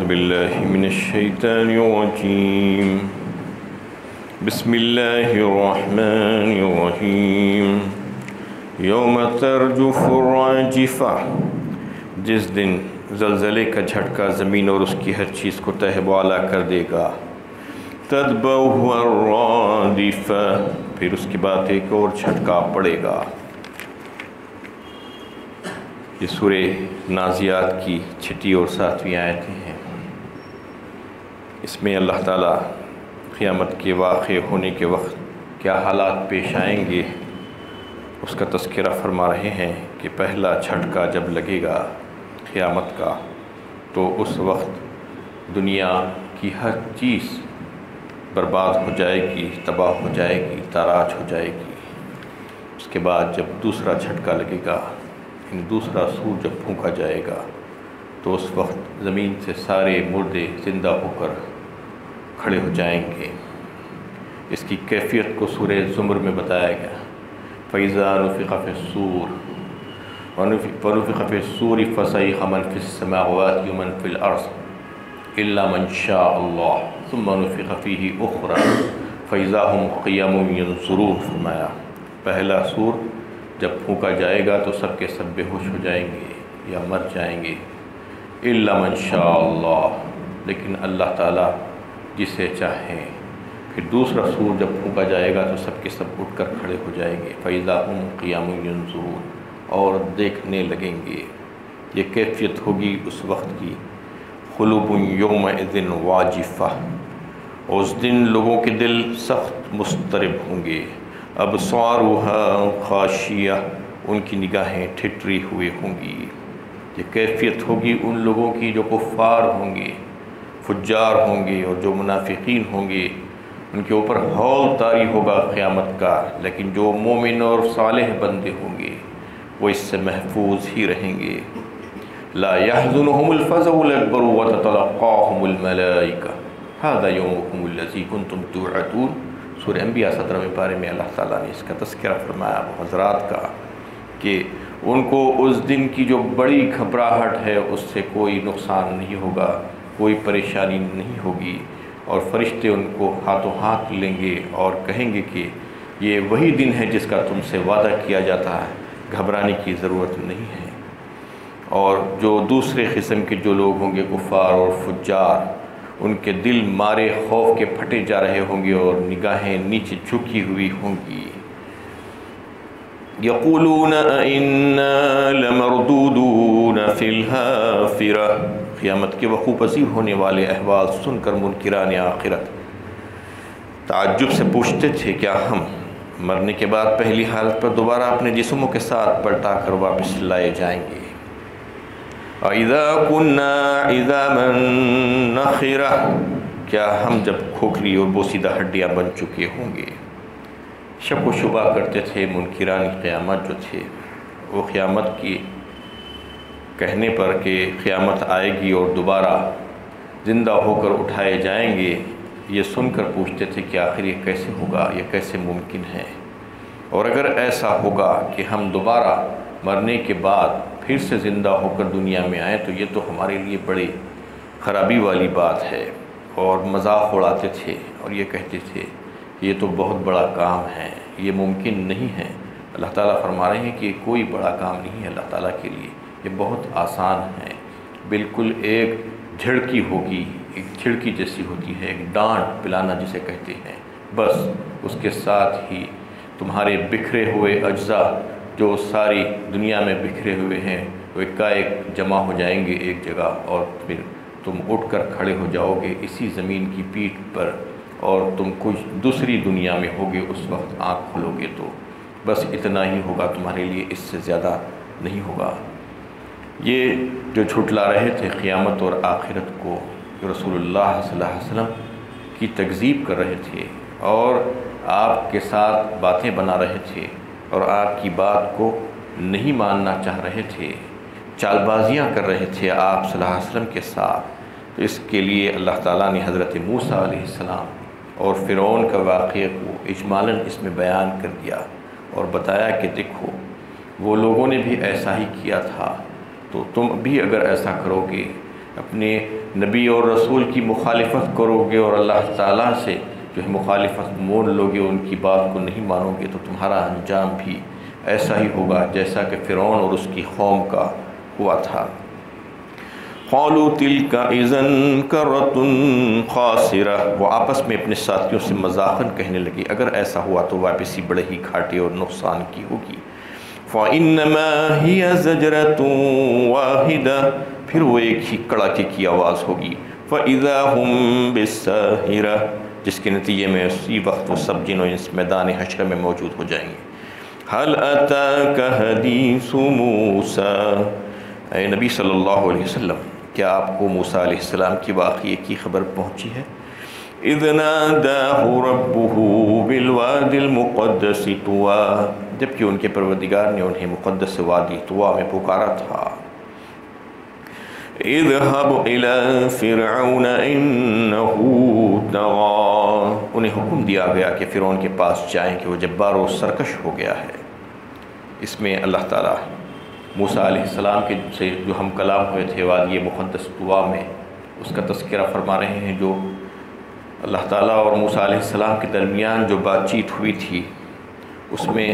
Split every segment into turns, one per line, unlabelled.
أعوذ بالله من الشيطان الرجيم بسم الله الرحمن الرحیم یوم ترجف الراجفہ، جس دن زلزلے کا جھٹکا زمین اور اس کی ہر چیز کو تہہ بالا کر دے گا۔ تتبعها الرادفہ، پھر اس کے بعد ایک اور جھٹکا پڑے گا۔ یہ سورہ نازعات کی 6 اور 7 آیتیں ہیں۔ اس میں اللہ تعالیٰ قیامت کے واقع ہونے کے وقت کیا حالات پیش آئیں گے اس کا تذکرہ فرما رہے ہیں کہ پہلا جھٹکا جب لگے گا قیامت کا تو اس وقت دنیا کی ہر چیز برباد ہو جائے گی، تباہ ہو جائے گی، تاراج ہو جائے گی۔ اس کے بعد جب دوسرا جھٹکا لگے گا، دوسرا سور جب پھونکا جائے گا تو اس وقت زمین سے سارے مردے زندہ ہو کر کھڑے ہو جائیں گے۔ اس کی کیفیت کو سورہ زمر میں بتایا گیا، فَإِذَا نُفِخَ فِي الصُّورِ وَنُفِخَ فِي الصُّورِ فَصَعِقَ مَنْ فِي السَّمَاوَاتِ وَمَنْ فِي الْأَرْضِ إِلَّا مَنْ شَاءَ اللَّهُ ثُمَّ نُفِخَ فِيهِ أُخْرَى فَإِذَا هُمْ قِيَامٌ يَنْظُرُونَ۔ فرمایا پہلا سور جب پھونکا جائے گا تو سب کے سب بے ہوش ہو جائیں گے یا مر جائیں گے، الا من شاء اللہ، لیکن اللہ تعالیٰ جسے چاہیں۔ پھر دوسرا سور جب پھونکا جائے گا تو سب کے سب اٹھ کر کھڑے ہو جائیں گے، فَإِذَا هُمْ قِيَامٌ يَنْظُرُونَ، اور دیکھنے لگیں گے۔ یہ کیفیت ہوگی اس وقت کی، قُلُوبٌ يَوْمَئِذٍ وَاجِفَةٌ، اس دن لوگوں کے دل سخت مضطرب ہوں گے، ابصارها خاشیہ، ان کی نگاہیں ٹھٹری ہوئی ہوں گی۔ یہ کیفیت ہوگی ان لوگوں کی جو کفار ہوں گے، فجار ہوں گے، اور جو منافقین ہوں گے، ان کے اوپر ہول طاری ہوگا قیامت کا، لیکن جو مومن اور صالح بندے ہوں گے وہ اس سے محفوظ ہی رہیں گے۔ لا يحزنهم الفزع الأكبر وتتلقاهم الملائكة هذا يومكم الذي كنتم توعدون۔ سورہ انبیاء 17 پارے میں اللہ تعالیٰ نے اس کا تذکرہ فرمایا حضرات کا کہ ان کو اس دن کی جو بڑی گھبراہٹ ہے اس سے کوئی نقصان نہیں ہوگا، کوئی پریشانی نہیں ہوگی، اور فرشتے ان کو ہاتھوں ہاتھ لیں گے اور کہیں گے کہ یہ وہی دن ہے جس کا تم سے وعدہ کیا جاتا ہے، گھبرانے کی ضرورت نہیں ہے۔ اور جو دوسرے قسم کے جو لوگ ہوں گے، کفار اور فجار، ان کے دل مارے خوف کے پھٹے جا رہے ہوں گے اور نگاہیں نیچے جھکی ہوئی ہوں گی۔ یقولون انا لمردودون فی الحافرہ، قیامت کے وقوع پذیر ہونے والے احوال سن کر منکران آخرت تعجب سے پوچھتے تھے کیا ہم مرنے کے بعد پہلی حالت پر دوبارہ اپنے جسموں کے ساتھ پلٹا کر واپس لائے جائیں گے؟ اذا كنا عظاما نخرة، کیا ہم جب کھوکھلی اور بوسیدہ ہڈیاں بن چکے ہوں گے؟ شک و شبہ کرتے تھے منکران قیامت جو تھے، وہ قیامت کی کہنے پر کہ قیامت آئے گی اور دوبارہ زندہ ہو کر اٹھائے جائیں گے، یہ سن کر پوچھتے تھے کہ آخر یہ کیسے ہوگا، یہ کیسے ممکن ہے؟ اور اگر ایسا ہوگا کہ ہم دوبارہ مرنے کے بعد پھر سے زندہ ہو کر دنیا میں آئیں تو یہ تو ہمارے لیے بڑی خرابی والی بات ہے، اور مذاق اڑاتے تھے اور یہ کہتے تھے کہ یہ تو بہت بڑا کام ہے، یہ ممکن نہیں ہے۔ اللہ تعالیٰ فرما رہے ہیں کہ یہ کوئی بڑا کام نہیں ہے اللہ تعالیٰ کے لیے، یہ بہت آسان ہے۔ بالکل ایک جھڑکی ہوگی، ایک جھڑکی جیسی ہوتی ہے، ایک ڈانٹ پلانا جسے کہتے ہیں، بس اس کے ساتھ ہی تمہارے بکھرے ہوئے اجزاء جو ساری دنیا میں بکھرے ہوئے ہیں وہ ایک جمع ہو جائیں گے ایک جگہ، اور پھر تم اٹھ کر کھڑے ہو جاؤ گے اسی زمین کی پیٹھ پر، اور تم کچھ دوسری دنیا میں ہوگے اس وقت آنکھ کھولو گے تو بس اتنا ہی ہوگا تمہارے لیے، اس سے زیادہ نہیں ہوگا۔ یہ جو جھٹلا رہے تھے قیامت اور آخرت کو، جو رسول اللہ صلی اللہ علیہ وسلم کی تکذیب کر رہے تھے اور آپ کے ساتھ باتیں بنا رہے تھے اور آپ کی بات کو نہیں ماننا چاہ رہے تھے، چال بازیاں کر رہے تھے آپ صلی اللہ علیہ وسلم کے ساتھ، تو اس کے لیے اللہ تعالیٰ نے حضرت موسیٰ علیہ السلام اور فرعون کا واقعہ کو اجمالاً اس میں بیان کر دیا اور بتایا کہ دیکھو وہ لوگوں نے بھی ایسا ہی کیا تھا، تو تم بھی اگر ایسا کرو گے اپنے نبی اور رسول کی مخالفت کرو گے اور اللہ تعالیٰ سے جو ہے مخالفت مول لو گے، ان کی بات کو نہیں مانو گے، تو تمہارا انجام بھی ایسا ہی ہوگا جیسا کہ فرعون اور اس کی قوم کا ہوا تھا۔ قالوا تلک اذا کرۃ خاسرہ، وہ آپس میں اپنے ساتھیوں سے مذاقاً کہنے لگے اگر ایسا ہوا تو واپسی بڑے ہی گھاٹے اور نقصان کی ہوگی۔ فَإِنَّمَا هِيَ زَجْرَةٌ وَاحِدَةٌ، پھر وہ ایک ہی کڑاکے کی آواز ہوگی۔ فَإِذَا هُمْ بِالسَّاهِرَةِ، جس کے نتیجے میں اسی وقت وہ سب جن و انس میدان حشر میں موجود ہو جائیں گے۔ هَلْ أَتَاكَ حَدِيثُ مُوسَىٰ، اے نبی صلی اللہ علیہ وسلم، کیا آپ کو موسیٰ علیہ السلام کی واقعے کی خبر پہنچی ہے؟ اِذْ نَادَاهُ رَبُّهُ بِالْوَادِ الْمُقَدَّسِ طُوًى، جبکہ ان کے پروردگار نے انہیں مقدس وادی طوا میں پکارا تھا۔ اذهب إلى فرعون إنه طغى، انہیں حکم دیا گیا کہ فرعون کے پاس جائیں کہ وہ جبار و سرکش ہو گیا ہے۔ اس میں اللہ تعالیٰ موسیٰ علیہ السلام کے سے جو ہم کلام ہوئے تھے وادی مقدس طوا میں، اس کا تذکرہ فرما رہے ہیں۔ جو اللہ تعالیٰ اور موسیٰ علیہ السلام کے درمیان جو بات چیت ہوئی تھی، اس میں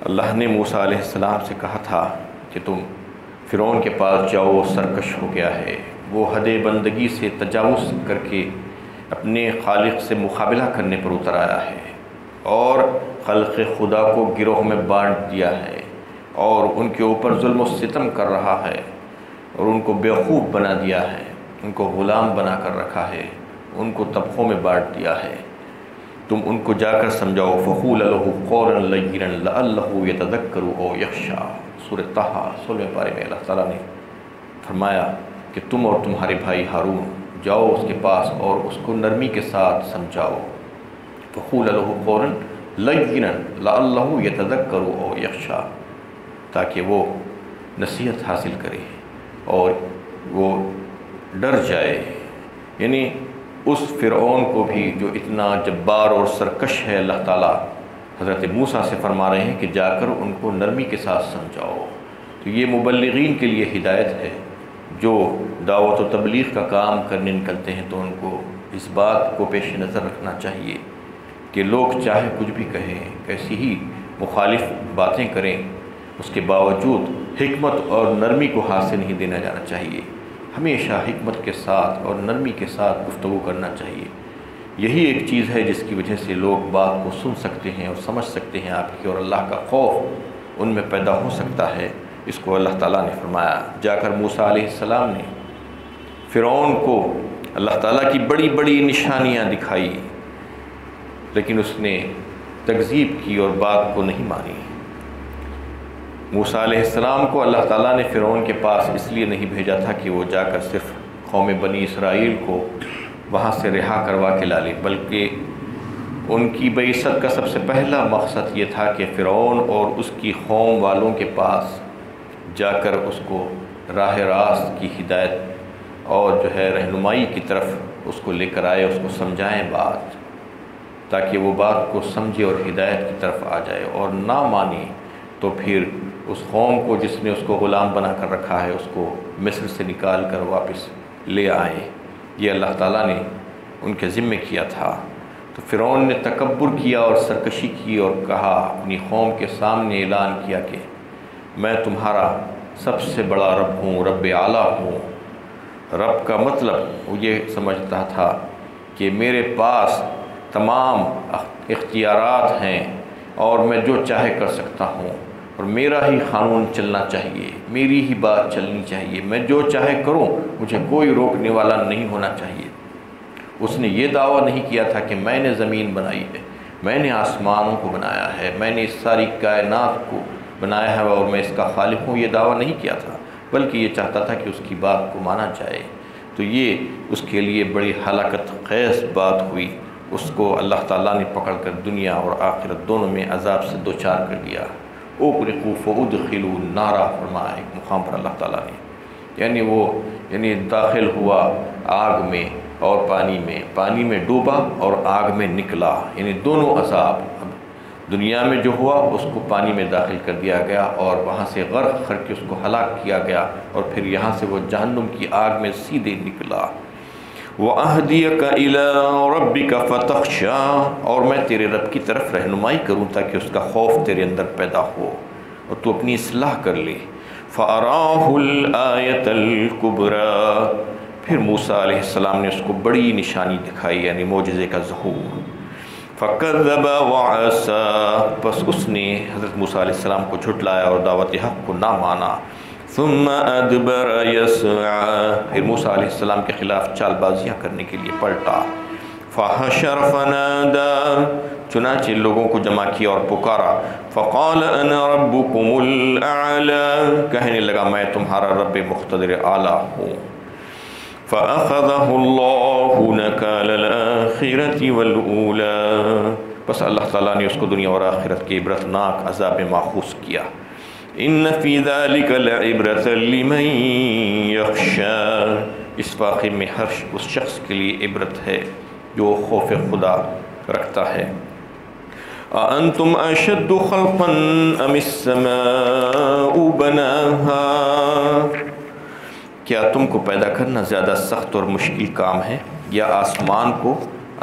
اللہ نے موسیٰ علیہ السلام سے کہا تھا کہ تم فرعون کے پاس جاؤ، وہ سرکش ہو گیا ہے، وہ حد بندگی سے تجاوز کر کے اپنے خالق سے مقابلہ کرنے پر اتر آیا ہے اور خلق خدا کو گروہ میں بانٹ دیا ہے اور ان کے اوپر ظلم و ستم کر رہا ہے اور ان کو بیوقوف بنا دیا ہے، ان کو غلام بنا کر رکھا ہے، ان کو طبقوں میں بانٹ دیا ہے۔ تم ان کو جا کر سمجھاؤ۔ فَقُولَ لَهُ قَوْلًا لَيِّنًا لَعَلَّهُ يَتَذَكَّرُ أَوْ يَخْشَىٰ، سورۃ طٰہٰ 16 پارے میں اللہ تعالیٰ نے فرمایا کہ تم اور تمہارے بھائی ہارون جاؤ اس کے پاس اور اس کو نرمی کے ساتھ سمجھاؤ۔ فَقُولَ لَهُ قَوْلًا لَيِّنًا لَعَلَّهُ يَتَذَكَّرُ أَوْ يَخْشَىٰ، تاکہ وہ نصیحت حاصل کرے اور وہ ڈر جائے۔ یعنی اس فرعون کو بھی جو اتنا جبار اور سرکش ہے، اللہ تعالیٰ حضرت موسیٰ سے فرما رہے ہیں کہ جا کر ان کو نرمی کے ساتھ سمجھاؤ۔ تو یہ مبلغین کے لیے ہدایت ہے، جو دعوت و تبلیغ کا کام کرنے نکلتے ہیں تو ان کو اس بات کو پیش نظر رکھنا چاہیے کہ لوگ چاہے کچھ بھی کہیں، کیسی ہی مخالف باتیں کریں، اس کے باوجود حکمت اور نرمی کو ہاتھ سے نہیں دینا جانا چاہیے۔ ہمیشہ حکمت کے ساتھ اور نرمی کے ساتھ گفتگو کرنا چاہیے۔ یہی ایک چیز ہے جس کی وجہ سے لوگ بات کو سن سکتے ہیں اور سمجھ سکتے ہیں آپ کی، اور اللہ کا خوف ان میں پیدا ہو سکتا ہے۔ اس کو اللہ تعالیٰ نے فرمایا۔ جا کر موسیٰ علیہ السلام نے فرعون کو اللہ تعالیٰ کی بڑی بڑی نشانیاں دکھائی، لیکن اس نے تکذیب کی اور بات کو نہیں مانی۔ موسیٰ علیہ السلام کو اللہ تعالیٰ نے فرعون کے پاس اس لیے نہیں بھیجا تھا کہ وہ جا کر صرف قوم بنی اسرائیل کو وہاں سے رہا کروا کے لا لے، بلکہ ان کی بعثت کا سب سے پہلا مقصد یہ تھا کہ فرعون اور اس کی قوم والوں کے پاس جا کر اس کو راہ راست کی ہدایت اور جو ہے رہنمائی کی طرف اس کو لے کر آئے، اس کو سمجھائیں بات، تاکہ وہ بات کو سمجھے اور ہدایت کی طرف آ جائے، اور نہ مانی تو پھر اس قوم کو جس نے اس کو غلام بنا کر رکھا ہے اس کو مصر سے نکال کر واپس لے آئیں۔ یہ اللہ تعالیٰ نے ان کے ذمے کیا تھا۔ تو فرعون نے تکبر کیا اور سرکشی کی اور کہا، اپنی قوم کے سامنے اعلان کیا کہ میں تمہارا سب سے بڑا رب ہوں، رب اعلیٰ ہوں۔ رب کا مطلب وہ یہ سمجھتا تھا کہ میرے پاس تمام اختیارات ہیں اور میں جو چاہے کر سکتا ہوں، اور میرا ہی قانون چلنا چاہیے، میری ہی بات چلنی چاہیے، میں جو چاہے کروں، مجھے کوئی روکنے والا نہیں ہونا چاہیے۔ اس نے یہ دعویٰ نہیں کیا تھا کہ میں نے زمین بنائی ہے، میں نے آسمانوں کو بنایا ہے، میں نے اس ساری کائنات کو بنایا ہے اور میں اس کا خالق ہوں، یہ دعویٰ نہیں کیا تھا، بلکہ یہ چاہتا تھا کہ اس کی بات کو مانا جائے۔ تو یہ اس کے لیے بڑی ہلاکت خیز بات ہوئی۔ اس کو اللہ تعالیٰ نے پکڑ کر دنیا اور آخرت دونوں میں عذاب سے دوچار کر دیا۔ اغرقوا فادخلوا النار، فرمایا ایک مقام پر اللہ تعالیٰ نے، یعنی داخل ہوا آگ میں اور پانی میں ڈوبا اور آگ میں نکلا، یعنی دونوں عذاب۔ دنیا میں جو ہوا اس کو پانی میں داخل کر دیا گیا اور وہاں سے غرق کر کے اس کو ہلاک کیا گیا، اور پھر یہاں سے وہ جہنم کی آگ میں سیدھے نکلا۔ وَأَهْدِيَكَ إِلَىٰ رَبِّكَ فَتَخْشَىٰ، اور میں تیرے رب کی طرف رہنمائی کروں تاکہ اس کا خوف تیرے اندر پیدا ہو اور تو اپنی اصلاح کر لے۔ فَأَرَاهُ الْآيَةَ الْكُبْرَىٰ، پھر موسیٰ علیہ السلام نے اس کو بڑی نشانی دکھائی، یعنی معجزے کا ظہور۔ فَكَذَّبَ وَعَصَىٰ، بس اس نے حضرت موسیٰ علیہ السلام کو جھٹلایا اور دعوت حق کو نہ مانا۔ ثُمَّ أَدْبَرَ يَسْعَىٰ، پھر موسیٰ علیہ السلام کے خلاف چال بازیاں کرنے کے لیے پلٹا۔ فَحَشَرَ فَنَادَىٰ، چنانچہ لوگوں کو جمع کیا اور پکارا۔ فَقَالَ أَنَا رَبُّكُمُ الْأَعْلَىٰ، کہنے لگا میں تمہارا رب مقتدر اعلیٰ ہوں۔ فَأَخَذَهُ اللَّهُ نَكَالَ الْآخِرَةِ وَالْأُولَىٰ، بس اللہ تعالیٰ نے اس کو دنیا اور آخرت کے عبرتناک عذاب میں ماخوذ کیا۔ إِنَّ فِي ذَلِكَ لَعِبْرَةً لِمَن يَخْشَىٰ، اس واقعے میں ہر اس شخص کے لیے عبرت ہے جو خوف خدا رکھتا ہے۔ أَأَنتُمْ أَشَدُّ خَلْقًا أَمِ السَّمَاءُ بَنَاهَا، کیا تم کو پیدا کرنا زیادہ سخت اور مشکل کام ہے یا آسمان کو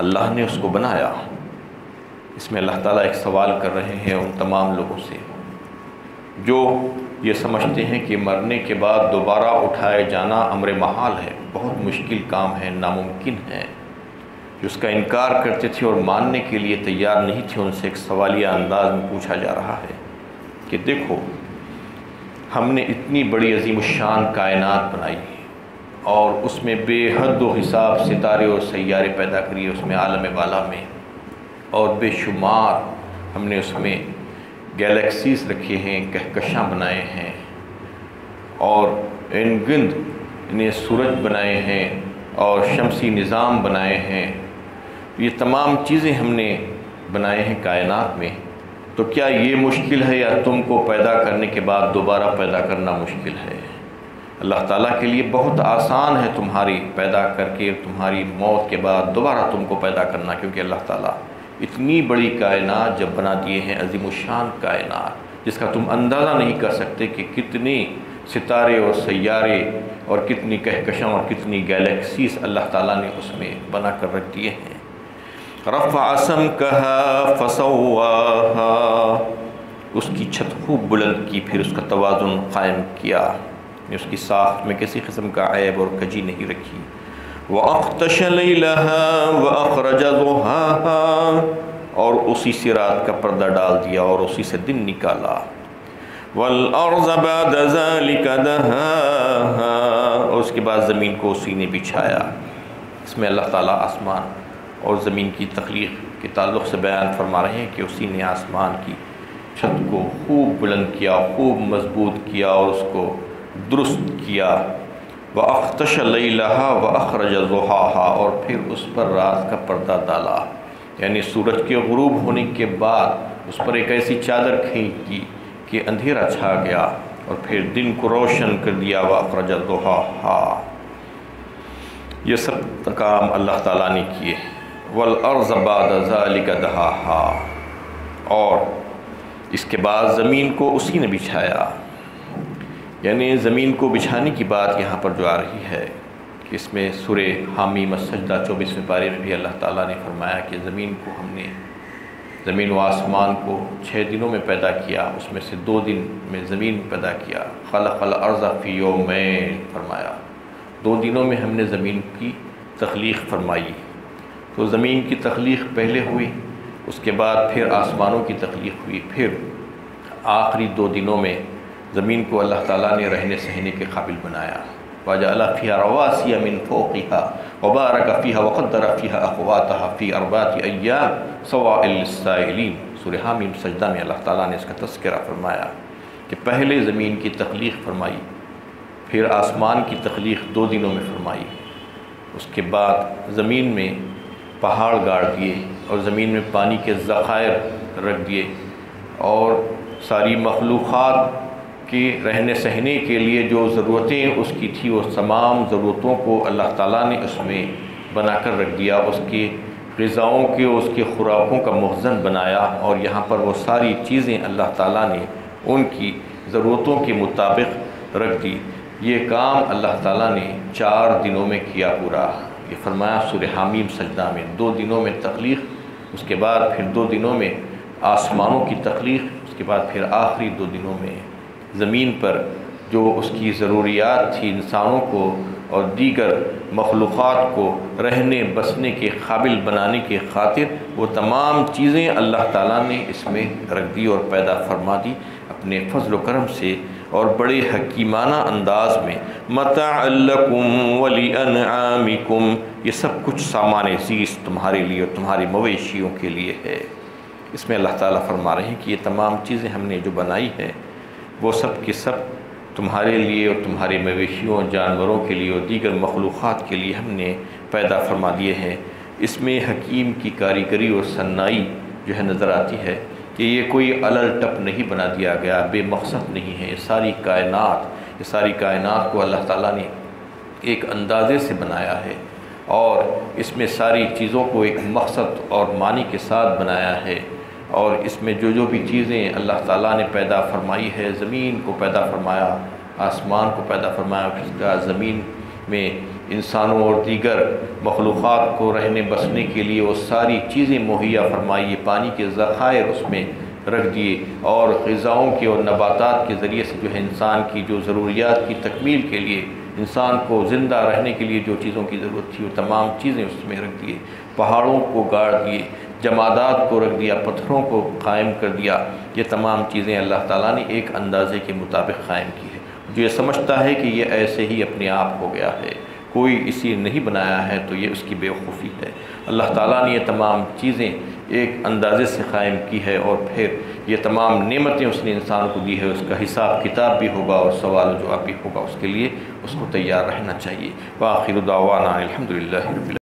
اللہ نے اس کو بنایا؟ اس میں اللہ تعالیٰ ایک سوال کر رہے ہیں ان تمام لوگوں سے جو یہ سمجھتے ہیں کہ مرنے کے بعد دوبارہ اٹھائے جانا امر محال ہے، بہت مشکل کام ہے، ناممکن ہے، جو اس کا انکار کرتے تھے اور ماننے کے لیے تیار نہیں تھے، ان سے ایک سوالیہ انداز میں پوچھا جا رہا ہے کہ دیکھو ہم نے اتنی بڑی عظیم الشان کائنات بنائی اور اس میں بے حد و حساب ستارے اور سیارے پیدا کریے اس میں عالم بالا میں، اور بے شمار ہم نے اس میں گیلیکسیز رکھے ہیں، کہکشاں بنائے ہیں، اور ان گند انہیں سورج بنائے ہیں اور شمسی نظام بنائے ہیں، یہ تمام چیزیں ہم نے بنائے ہیں کائنات میں، تو کیا یہ مشکل ہے یا تم کو پیدا کرنے کے بعد دوبارہ پیدا کرنا مشکل ہے؟ اللہ تعالیٰ کے لیے بہت آسان ہے تمہاری پیدا کر کے تمہاری موت کے بعد دوبارہ تم کو پیدا کرنا، کیونکہ اللہ تعالیٰ اتنی بڑی کائنات جب بنا دیے ہیں، عظیم الشان کائنات جس کا تم اندازہ نہیں کر سکتے کہ کتنے ستارے اور سیارے اور کتنی کہکشاں اور کتنی گیلیکسیز اللہ تعالیٰ نے اس میں بنا کر رکھ دیے ہیں۔ رفع سمکہا فسواہا، اس کی چھت خوب بلند کی، پھر اس کا توازن قائم کیا، اس کی ساخت میں کسی قسم کا عیب اور کجی نہیں رکھی۔ وَأَغْطَشَ لَيْلَهَا وَأَخْرَجَ ضُحَاهَا، اور اسی سے رات کا پردہ ڈال دیا اور اسی سے دن نکالا۔ وَالْأَرْضَ بَعْدَ ذَلِكَ دَهَاهَا، اور اس کے بعد زمین کو اسی نے بچھایا۔ اس میں اللہ تعالیٰ آسمان اور زمین کی تخلیق کے تعلق سے بیان فرما رہے ہیں کہ اسی نے آسمان کی چھت کو خوب بلند کیا، خوب مضبوط کیا اور اس کو درست کیا۔ وَأَغْطَشَ لَيْلَهَا وَأَخْرَجَ ضُحَاهَا، اور پھر اس پر رات کا پردہ ڈالا، یعنی سورج کے غروب ہونے کے بعد اس پر ایک ایسی چادر کھینچ دی کہ اندھیرا چھا گیا، اور پھر دن کو روشن کر دیا۔ وَأَخْرَجَ ضُحَاهَا، یہ سب کام اللہ تعالیٰ نے کیے۔ وَالْأَرْضَ بَعْدَ ذَلِكَ دَهَاهَا، اور اس کے بعد زمین کو اسی نے بچھایا، یعنی زمین کو بچھانے کی بات یہاں پر جو آ رہی ہے کہ اس میں سورہ حامیم السجدہ 24ویں پارے میں بھی اللہ تعالیٰ نے فرمایا کہ زمین کو ہم نے، زمین و آسمان کو 6 دنوں میں پیدا کیا، اس میں سے 2 دن میں زمین پیدا کیا۔ خلق الارض فی یومین، فرمایا 2 دنوں میں ہم نے زمین کی تخلیق فرمائی۔ تو زمین کی تخلیق پہلے ہوئی، اس کے بعد پھر آسمانوں کی تخلیق ہوئی، پھر آخری 2 دنوں میں زمین کو اللہ تعالیٰ نے رہنے سہنے کے قابل بنایا۔ وَجَعَلَ فِيهَا رَوَاسِيَ مِن فَوْقِهَا وَبَارَكَ فِيهَا وَقَدَّرَ فِيهَا أَقْوَاتَهَا فِي 4 أَيَّامٍ سَوَاءً لِلسَّائِلِينَ۔ سورہ حامیم سجدہ میں اللہ تعالیٰ نے اس کا تذکرہ فرمایا کہ پہلے زمین کی تخلیق فرمائی، پھر آسمان کی تخلیق 2 دنوں میں فرمائی، اس کے بعد زمین میں پہاڑ گاڑ دیے اور زمین میں پانی کے ذخائر رکھ دیے، اور ساری مخلوقات کہ رہنے سہنے کے لیے جو ضرورتیں اس کی تھی وہ تمام ضرورتوں کو اللہ تعالیٰ نے اس میں بنا کر رکھ دیا۔ اس کی غذاؤں کے اس کے خوراکوں کا مخزن بنایا، اور یہاں پر وہ ساری چیزیں اللہ تعالیٰ نے ان کی ضرورتوں کے مطابق رکھ دی۔ یہ کام اللہ تعالیٰ نے 4 دنوں میں کیا پورا۔ یہ فرمایا سورہ حامیم سجدہ میں، 2 دنوں میں تخلیق، اس کے بعد پھر 2 دنوں میں آسمانوں کی تخلیق، اس کے بعد پھر آخری 2 دنوں میں زمین پر جو اس کی ضروریات تھی انسانوں کو اور دیگر مخلوقات کو رہنے بسنے کے قابل بنانے کے خاطر وہ تمام چیزیں اللہ تعالیٰ نے اس میں رکھ دی اور پیدا فرما دی اپنے فضل و کرم سے اور بڑے حکیمانہ انداز میں۔ متاع لکم ولانعامکم، یہ سب کچھ سامان زیست تمہارے لیے اور تمہارے مویشیوں کے لیے ہے۔ اس میں اللہ تعالیٰ فرما رہے ہیں کہ یہ تمام چیزیں ہم نے جو بنائی ہے وہ سب کی سب تمہارے لیے اور تمہارے مویشیوں جانوروں کے لیے اور دیگر مخلوقات کے لیے ہم نے پیدا فرما دیے ہیں۔ اس میں حکیم کی کاریگری اور صنائی جو ہے نظر آتی ہے کہ یہ کوئی علل ٹپ نہیں بنا دیا گیا، بے مقصد نہیں ہے۔ یہ ساری کائنات کو اللہ تعالیٰ نے ایک اندازے سے بنایا ہے اور اس میں ساری چیزوں کو ایک مقصد اور معنی کے ساتھ بنایا ہے، اور اس میں جو بھی چیزیں اللہ تعالیٰ نے پیدا فرمائی ہے، زمین کو پیدا فرمایا، آسمان کو پیدا فرمایا، پھر اس کا زمین میں انسانوں اور دیگر مخلوقات کو رہنے بسنے کے لیے وہ ساری چیزیں مہیا فرمائی، پانی کے ذخائر اس میں رکھ دیے، اور غذاؤں کے اور نباتات کے ذریعے سے جو ہے انسان کی جو ضروریات کی تکمیل کے لیے، انسان کو زندہ رہنے کے لیے جو چیزوں کی ضرورت تھی وہ تمام چیزیں اس میں رکھ دیے۔ پہاڑوں کو گاڑ دیے، جمادات کو رکھ دیا، پتھروں کو قائم کر دیا۔ یہ تمام چیزیں اللہ تعالیٰ نے ایک اندازے کے مطابق قائم کی ہے۔ جو یہ سمجھتا ہے کہ یہ ایسے ہی اپنے آپ ہو گیا ہے، کوئی اسی نہیں بنایا ہے، تو یہ اس کی بے وقوفی ہے۔ اللہ تعالیٰ نے یہ تمام چیزیں ایک اندازے سے قائم کی ہے، اور پھر یہ تمام نعمتیں اس نے انسان کو دی ہے، اس کا حساب کتاب بھی ہوگا اور سوال و جواب بھی ہوگا، اس کے لیے اس کو تیار رہنا چاہیے۔ وآخر دعوانا الحمدللہ رب العالمین۔